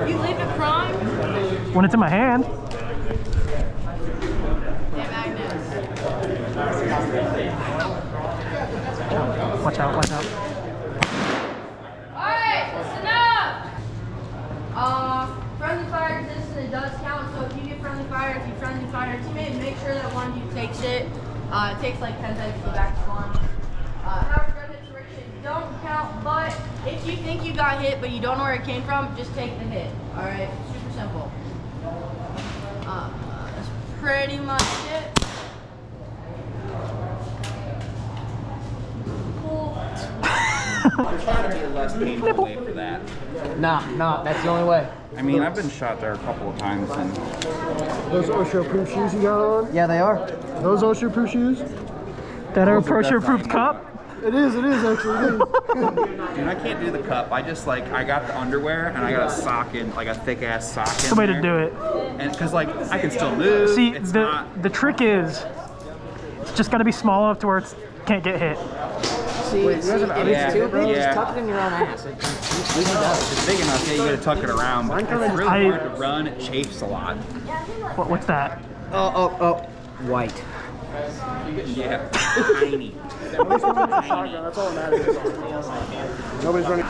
You leave it prime? When it's in my hand. Hey, Magnus. Watch out, watch out. Alright, listen up! Friendly fire exists and it does count, so if you get friendly fire, if you friendly fire a teammate, make sure that one of you takes it. It takes like 10 seconds to go back to spawn. However, gun hits ricochet don't count, but if you think you got hit but you don't know where it came from, just take the hit. Alright, super simple. That's pretty much it. Cool. There's got to be a less painful way for that. Nah, that's the only way. I mean, I've been shot there a couple of times, and Those OSHA-approved shoes you got on? Yeah, they are. Those OSHA-approved shoes? That are pressure-approved cup? It is actually, it is. dude, I can't do the cup. I just like I got the underwear and I got a sock in, like a thick ass sock in. That's the way to there. do it. And because like I can still move. See, it's the not. trick is, it's just got to be small enough to where it can't get hit. See, Wait, you guys have if outies it's too big, yeah. just tuck it in your own ass. It It's big enough, yeah, you gotta tuck it around. But it's really hard to run. It chafes a lot. What's that? Oh, white. Yeah, tiny. Nobody's running a shotgun, that's all that matters. Nobody's running.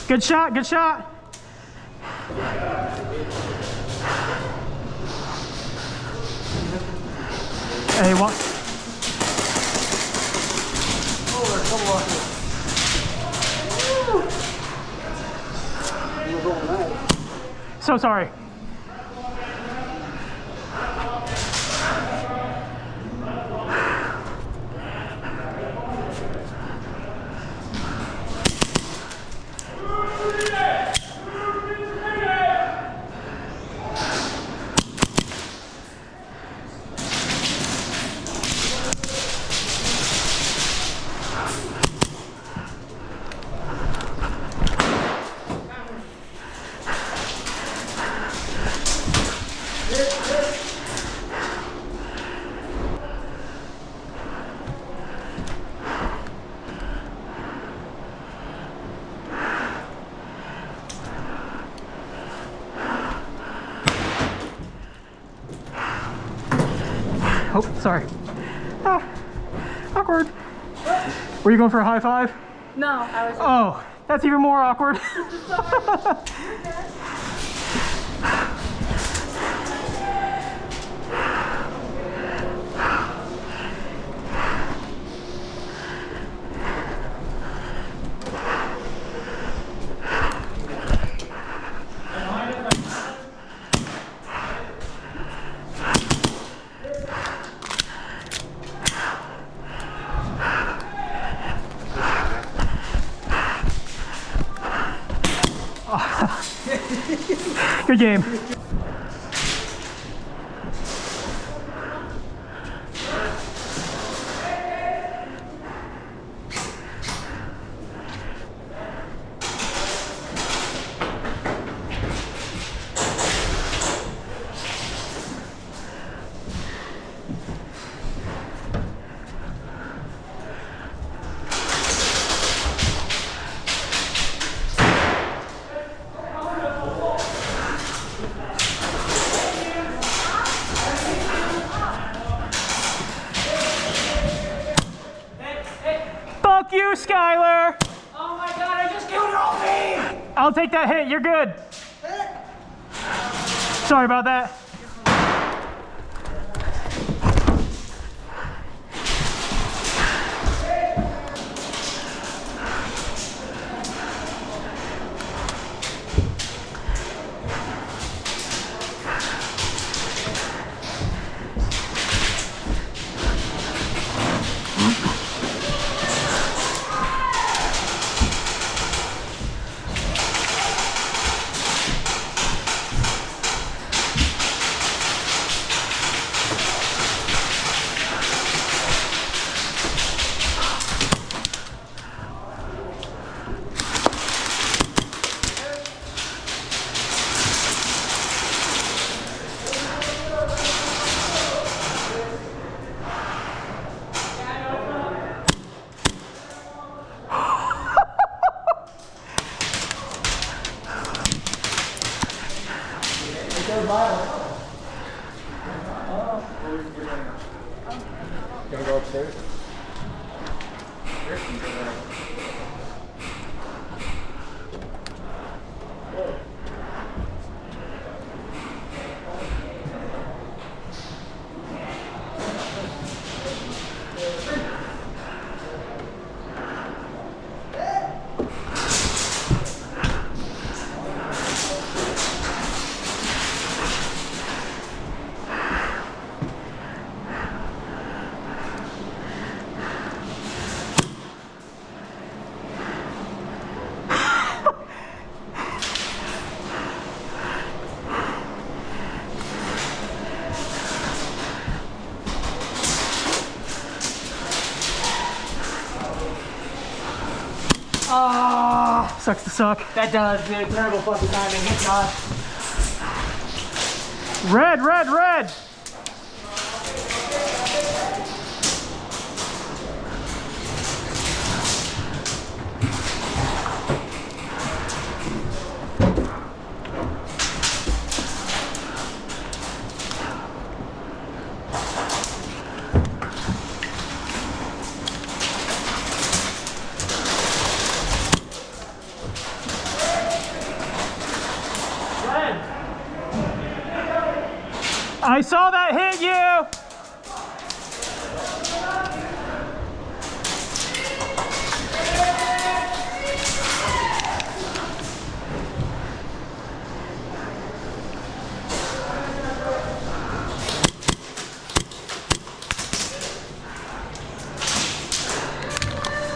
Good shot, good shot. Hey, what? So sorry. Oh, sorry. Ah, awkward. Were you going for a high five? No, I was. Oh, that's even more awkward. Good game. Fuck you, Skylar! Oh my god, I just killed all me! I'll take that hit, you're good. Sorry about that. Gonna go upstairs? Ah, sucks to suck. That does, dude. Terrible fucking timing. Hit shot. Red, red, red! I saw that hit you!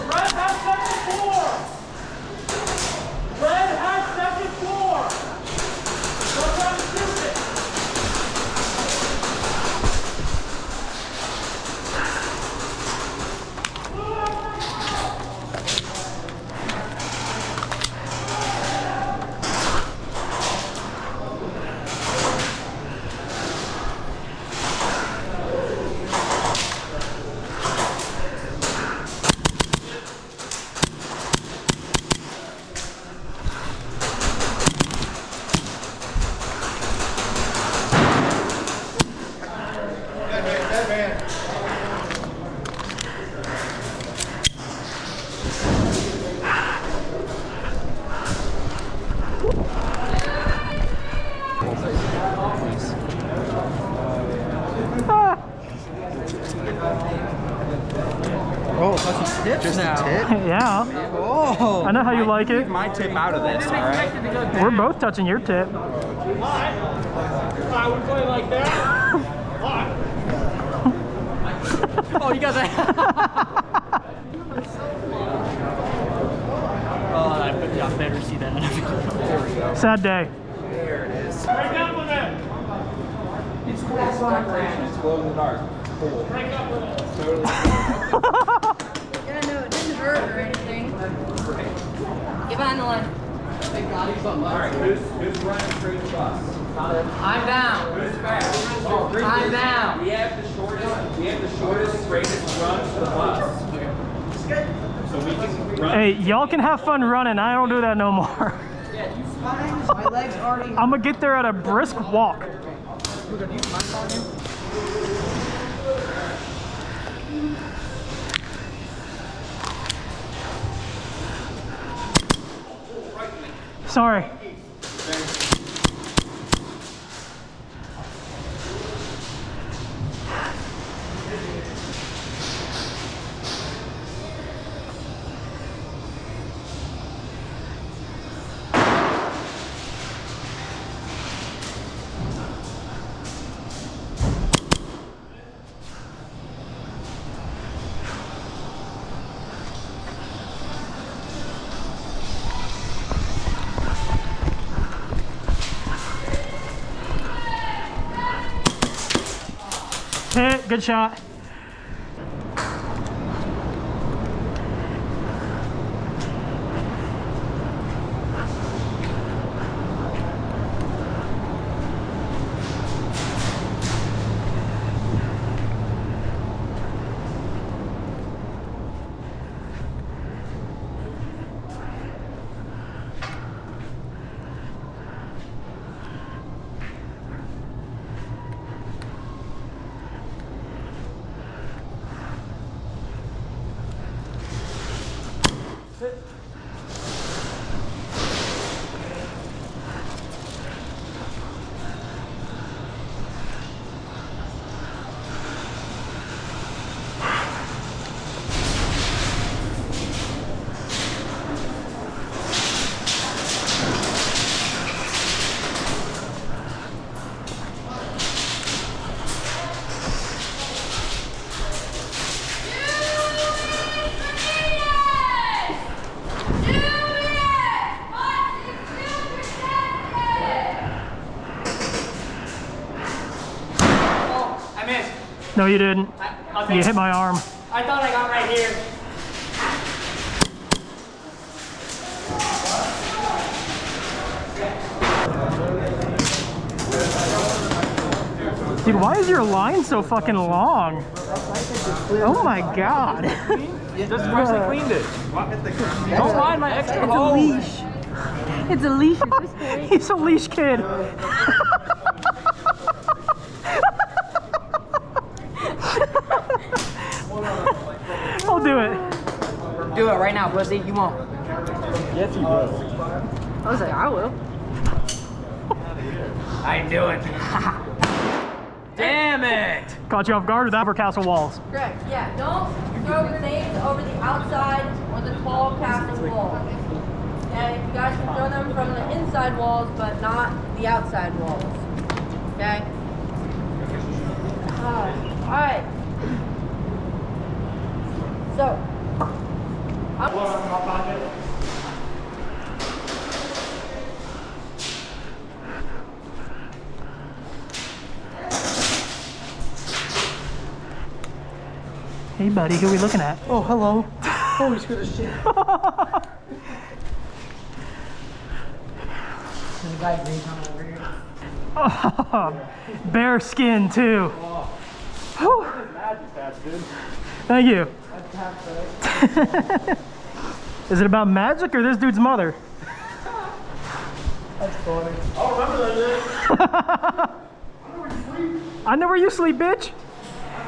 Red has second floor! Red has second floor! Go try to shoot it! Tips Just now. a tip? Yeah. Oh. I know how you like it. Leave my tip out of this, all right? We're both touching your tip. I would play like that. Oh, you guys are. Oh, I better see that. Sad day. There it is. Break up with it. It's cool. It's decoration. It's glow in the dark. Cool. Break up with it. Totally. Yeah, no, it didn't hurt or anything. Get behind the line. All right, who's running straight the bus? I'm down. Who's fast? I'm down. We have the shortest, straightest run to the bus. So we can run. Hey, y'all can have fun running. I don't do that no more. My legs already. I'm gonna get there at a brisk walk. Sorry. Hit, good shot. No, you didn't. You hit my arm. I thought I got right here. Dude, why is your line so fucking long? Oh my god. Just freshly cleaned it. Don't mind my extra It's a hole. leash. It's a leash at this point. He's a leash kid. I'll do it. Do it right now, pussy. You won't. Yes, you will. I was like, I will. I do it. Damn it. Caught you off guard with Albert Castle walls. Correct, yeah. Don't throw grenades over the outside or the tall castle walls. Okay, you guys can throw them from the inside walls, but not the outside walls. Okay? Alright. So, Hey buddy, who are we looking at? Oh, hello. Oh, he's good as shit. There's a guy coming over here. Oh, bear skin too. Whew. Thank you. Is it about magic or this dude's mother? That's funny. Oh, remember that? I know where you sleep, bitch.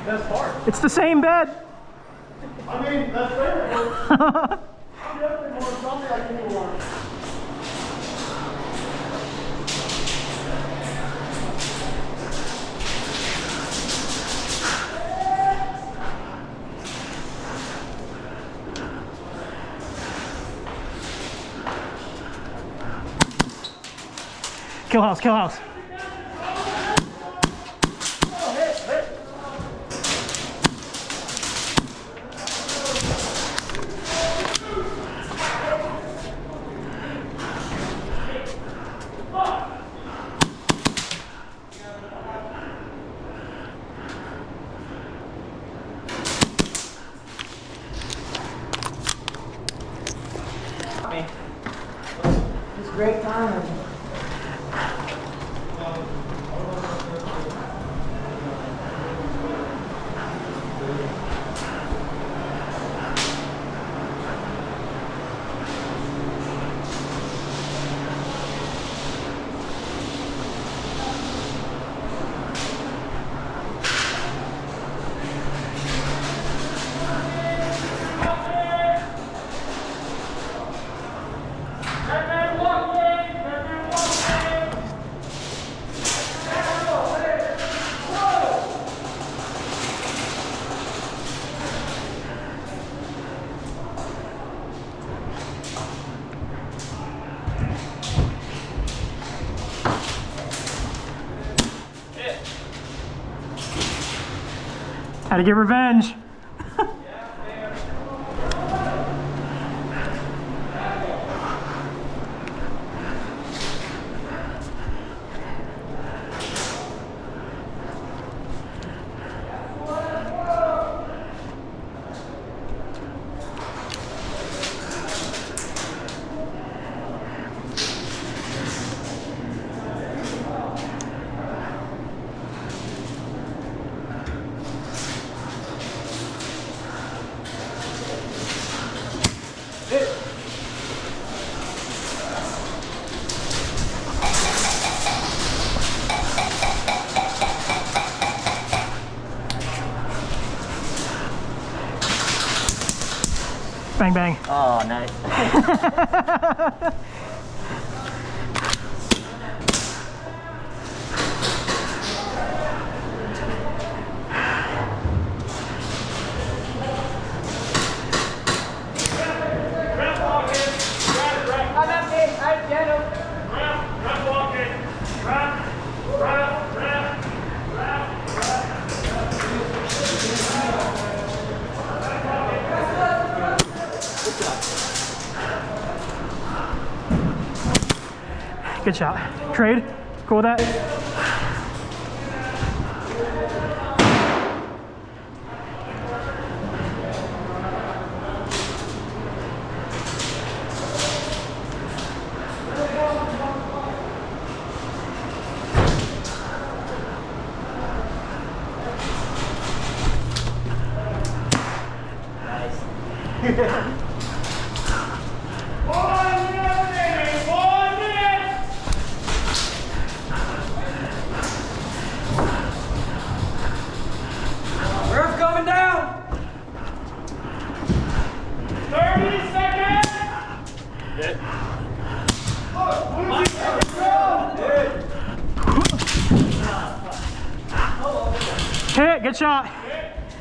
Best part. It's the same bed. I mean, that's fair. I'm definitely more something like you want. Kill house, kill house. It's great time. Had to get revenge. Bang, bang. Oh, nice. Good shot. Trade. Cool with that? Ref coming down. 30 seconds! Hit, good shot.